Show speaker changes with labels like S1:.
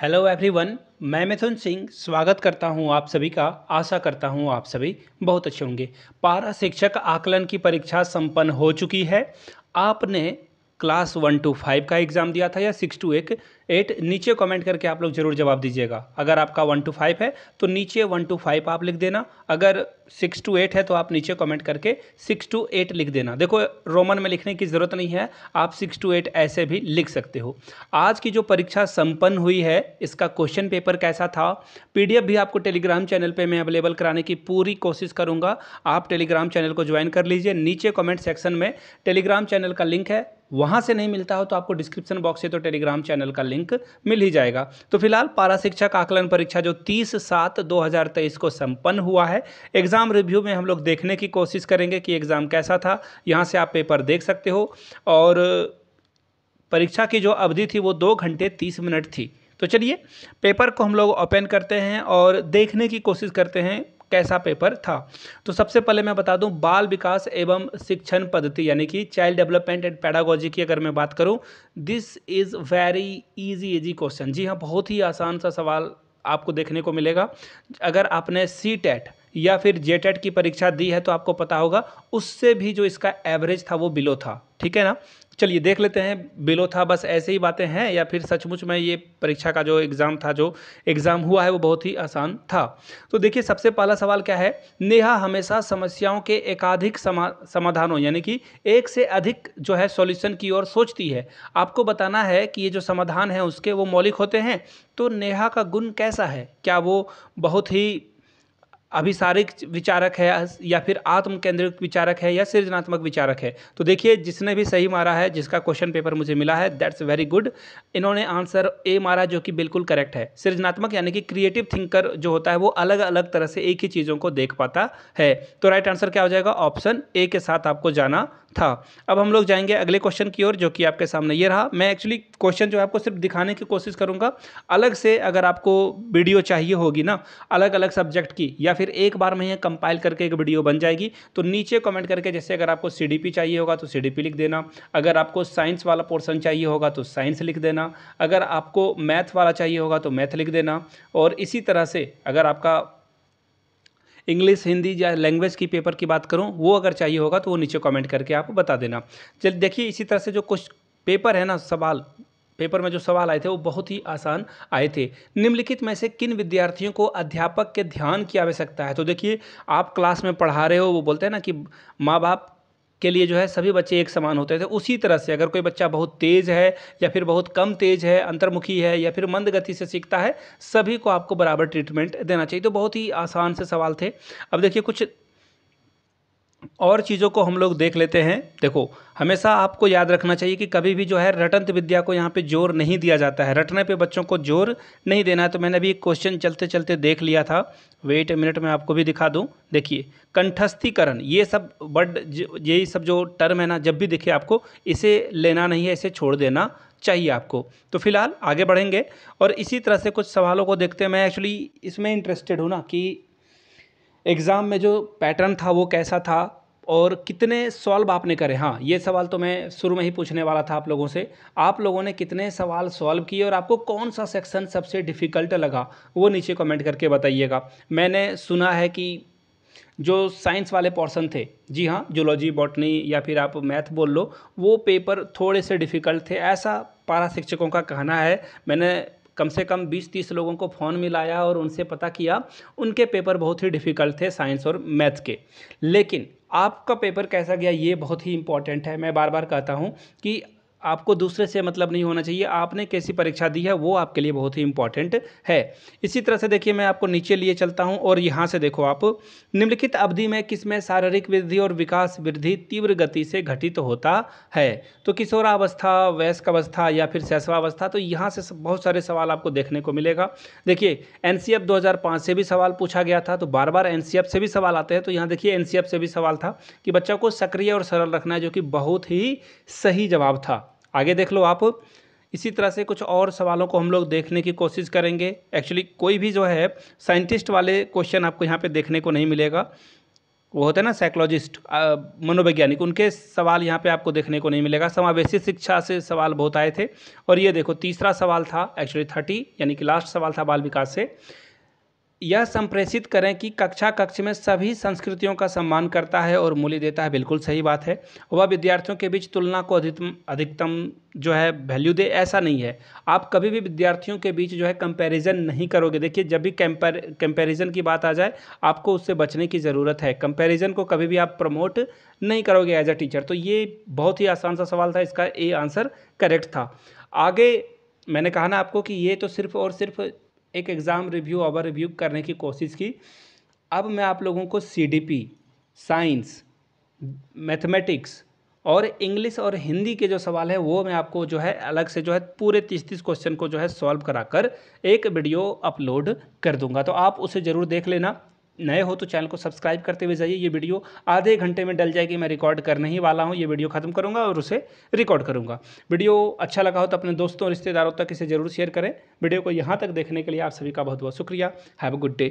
S1: Hello everyone, मैं मिथुन सिंह स्वागत करता हूं आप सभी का। आशा करता हूं आप सभी बहुत अच्छे होंगे। पारा शिक्षक आकलन की परीक्षा संपन्न हो चुकी है। आपने क्लास 1 to 5 का एग्ज़ाम दिया था या 6 to 8? नीचे कमेंट करके आप लोग ज़रूर जवाब दीजिएगा। अगर आपका 1 to 5 है तो नीचे 1 to 5 आप लिख देना। अगर 6 to 8 है तो आप नीचे कमेंट करके 6 to 8 लिख देना। देखो, रोमन में लिखने की ज़रूरत नहीं है, आप 6 to 8 ऐसे भी लिख सकते हो। आज की जो परीक्षा संपन्न हुई है, इसका क्वेश्चन पेपर कैसा था, पीडीएफ भी आपको टेलीग्राम चैनल पे मैं अवेलेबल कराने की पूरी कोशिश करूंगा। आप टेलीग्राम चैनल को ज्वाइन कर लीजिए। नीचे कमेंट सेक्शन में टेलीग्राम चैनल का लिंक है, वहां से नहीं मिलता हो तो आपको डिस्क्रिप्शन बॉक्स से तो टेलीग्राम चैनल का लिंक मिल ही जाएगा। तो फिलहाल पारा शिक्षक आकलन परीक्षा जो 30/7/2023 को संपन्न हुआ है, एग्जाम रिव्यू में हम लोग देखने की कोशिश करेंगे कि एग्जाम कैसा था। यहाँ से आप पेपर देख सकते हो और परीक्षा की जो अवधि थी वो 2 घंटे 30 मिनट थी। तो चलिए पेपर को हम लोग ओपन करते हैं और देखने की कोशिश करते हैं कैसा पेपर था। तो सबसे पहले मैं बता दूं, बाल विकास एवं शिक्षण पद्धति यानी कि चाइल्ड डेवलपमेंट एंड पेडागोजी की अगर मैं बात करूं, this is very easy question. जी हाँ, बहुत ही आसान सा सवाल आपको देखने को मिलेगा। अगर आपने सी टेट या फिर जे टेट की परीक्षा दी है तो आपको पता होगा, उससे भी जो इसका एवरेज था वो बिलो था। ठीक है ना। चलिए देख लेते हैं, बिलो था बस ऐसे ही बातें हैं या फिर सचमुच में ये परीक्षा का जो एग्ज़ाम हुआ है वो बहुत ही आसान था। तो देखिए सबसे पहला सवाल क्या है, नेहा हमेशा समस्याओं के एकाधिक समाधानों यानी कि एक से अधिक जो है सॉल्यूशन की ओर सोचती है। आपको बताना है कि ये जो समाधान है उसके वो मौलिक होते हैं। तो नेहा का गुण कैसा है, क्या वो बहुत ही अभिसारिक विचारक है या फिर आत्म केंद्रित विचारक है या सृजनात्मक विचारक है। तो देखिए जिसने भी सही मारा है, जिसका क्वेश्चन पेपर मुझे मिला है, दैट्स वेरी गुड। इन्होंने आंसर ए मारा जो कि बिल्कुल करेक्ट है। सृजनात्मक यानी कि क्रिएटिव थिंकर जो होता है वो अलग अलग तरह से एक ही चीज़ों को देख पाता है। तो राइट आंसर क्या हो जाएगा, ऑप्शन ए के साथ आपको जाना था। अब हम लोग जाएंगे अगले क्वेश्चन की ओर जो कि आपके सामने ये रहा। मैं एक्चुअली क्वेश्चन जो है आपको सिर्फ दिखाने की कोशिश करूंगा। अलग से अगर आपको वीडियो चाहिए होगी ना अलग अलग सब्जेक्ट की, या फिर एक बार में ही कंपाइल करके एक वीडियो बन जाएगी, तो नीचे कमेंट करके जैसे अगर आपको सीडीपी चाहिए होगा तो सीडीपी लिख देना, अगर आपको साइंस वाला पोर्शन चाहिए होगा तो साइंस लिख देना, अगर आपको मैथ वाला चाहिए होगा तो मैथ लिख देना, और इसी तरह से अगर आपका इंग्लिश हिंदी या लैंग्वेज की पेपर की बात करूं वो अगर चाहिए होगा तो वो नीचे कमेंट करके आप बता देना। चल देखिए इसी तरह से जो कुछ पेपर है ना, सवाल पेपर में जो सवाल आए थे वो बहुत ही आसान आए थे। निम्नलिखित में से किन विद्यार्थियों को अध्यापक के ध्यान की आवश्यकता है। तो देखिए आप क्लास में पढ़ा रहे हो, वो बोलते हैं ना कि माँ बाप के लिए जो है सभी बच्चे एक समान होते थे, उसी तरह से अगर कोई बच्चा बहुत तेज़ है या फिर बहुत कम तेज़ है, अंतर्मुखी है या फिर मंद गति से सीखता है, सभी को आपको बराबर ट्रीटमेंट देना चाहिए। तो बहुत ही आसान से सवाल थे। अब देखिए कुछ और चीज़ों को हम लोग देख लेते हैं। देखो हमेशा आपको याद रखना चाहिए कि कभी भी जो है रटंत विद्या को यहाँ पे जोर नहीं दिया जाता है, रटने पे बच्चों को जोर नहीं देना है। तो मैंने अभी एक क्वेश्चन चलते चलते देख लिया था, वेट ए मिनट में आपको भी दिखा दूँ। देखिए कंठस्थीकरण, ये सब वर्ड, यही सब जो टर्म है ना, जब भी दिखे आपको इसे लेना नहीं है, इसे छोड़ देना चाहिए आपको। तो फिलहाल आगे बढ़ेंगे और इसी तरह से कुछ सवालों को देखते हैं। मैं एक्चुअली इसमें इंटरेस्टेड हूँ ना कि एग्ज़ाम में जो पैटर्न था वो कैसा था और कितने सॉल्व आपने करे। हाँ, ये सवाल तो मैं शुरू में ही पूछने वाला था आप लोगों से, आप लोगों ने कितने सवाल सॉल्व किए और आपको कौन सा सेक्शन सबसे डिफ़िकल्ट लगा वो नीचे कमेंट करके बताइएगा। मैंने सुना है कि जो साइंस वाले पोर्शन थे, जी हाँ, जूलॉजी बॉटनी या फिर आप मैथ बोल लो, वो पेपर थोड़े से डिफ़िकल्ट थे, ऐसा पारा शिक्षकों का कहना है। मैंने कम से कम 20-30 लोगों को फ़ोन मिलाया और उनसे पता किया, उनके पेपर बहुत ही डिफ़िकल्ट थे साइंस और मैथ के। लेकिन आपका पेपर कैसा गया ये बहुत ही इंपॉर्टेंट है। मैं बार बार कहता हूँ कि आपको दूसरे से मतलब नहीं होना चाहिए, आपने कैसी परीक्षा दी है वो आपके लिए बहुत ही इंपॉर्टेंट है। इसी तरह से देखिए मैं आपको नीचे लिए चलता हूँ और यहाँ से देखो आप, निम्नलिखित अवधि में किसमें शारीरिक वृद्धि और विकास वृद्धि तीव्र गति से घटित होता है। तो किशोरावस्था, वयस्क अवस्था या फिर शैशवावस्था। तो यहाँ से बहुत सारे सवाल आपको देखने को मिलेगा। देखिए एनसीएफ 2005 से भी सवाल पूछा गया था, तो बार बार एनसीएफ से भी सवाल आते हैं। तो यहाँ देखिए एनसीएफ से भी सवाल था कि बच्चों को सक्रिय और सरल रखना है, जो कि बहुत ही सही जवाब था। आगे देख लो आप, इसी तरह से कुछ और सवालों को हम लोग देखने की कोशिश करेंगे। एक्चुअली कोई भी जो है साइंटिस्ट वाले क्वेश्चन आपको यहाँ पे देखने को नहीं मिलेगा। वो होते हैं ना साइकोलॉजिस्ट, मनोवैज्ञानिक, उनके सवाल यहाँ पे आपको देखने को नहीं मिलेगा। समावेशी शिक्षा से सवाल बहुत आए थे। और ये देखो तीसरा सवाल था, एक्चुअली 30 यानी कि लास्ट सवाल था बाल विकास से। यह संप्रेषित करें कि कक्षा कक्ष में सभी संस्कृतियों का सम्मान करता है और मूल्य देता है। बिल्कुल सही बात है। वह विद्यार्थियों के बीच तुलना को अधिकतम जो है वैल्यू दे, ऐसा नहीं है। आप कभी भी विद्यार्थियों के बीच जो है कंपैरिजन नहीं करोगे। देखिए जब भी कंपैरिजन की बात आ जाए, आपको उससे बचने की ज़रूरत है। कंपैरिजन को कभी भी आप प्रमोट नहीं करोगे एज अ टीचर। तो ये बहुत ही आसान सा सवाल था, इसका ए आंसर करेक्ट था। आगे मैंने कहा ना आपको कि ये तो सिर्फ और सिर्फ एक एग्ज़ाम रिव्यू ओवर रिव्यू करने की कोशिश की। अब मैं आप लोगों को सीडीपी, साइंस, मैथमेटिक्स और इंग्लिश और हिंदी के जो सवाल है वो मैं आपको जो है अलग से जो है पूरे 30-30 क्वेश्चन को जो है सॉल्व कराकर एक वीडियो अपलोड कर दूंगा। तो आप उसे ज़रूर देख लेना। नए हो तो चैनल को सब्सक्राइब करते हुए जाइए। ये वीडियो आधे घंटे में डल जाएगी, मैं रिकॉर्ड करने ही वाला हूँ। ये वीडियो खत्म करूँगा और उसे रिकॉर्ड करूँगा। वीडियो अच्छा लगा हो तो अपने दोस्तों और रिश्तेदारों तक इसे ज़रूर शेयर करें। वीडियो को यहाँ तक देखने के लिए आप सभी का बहुत बहुत शुक्रिया। Have a good day.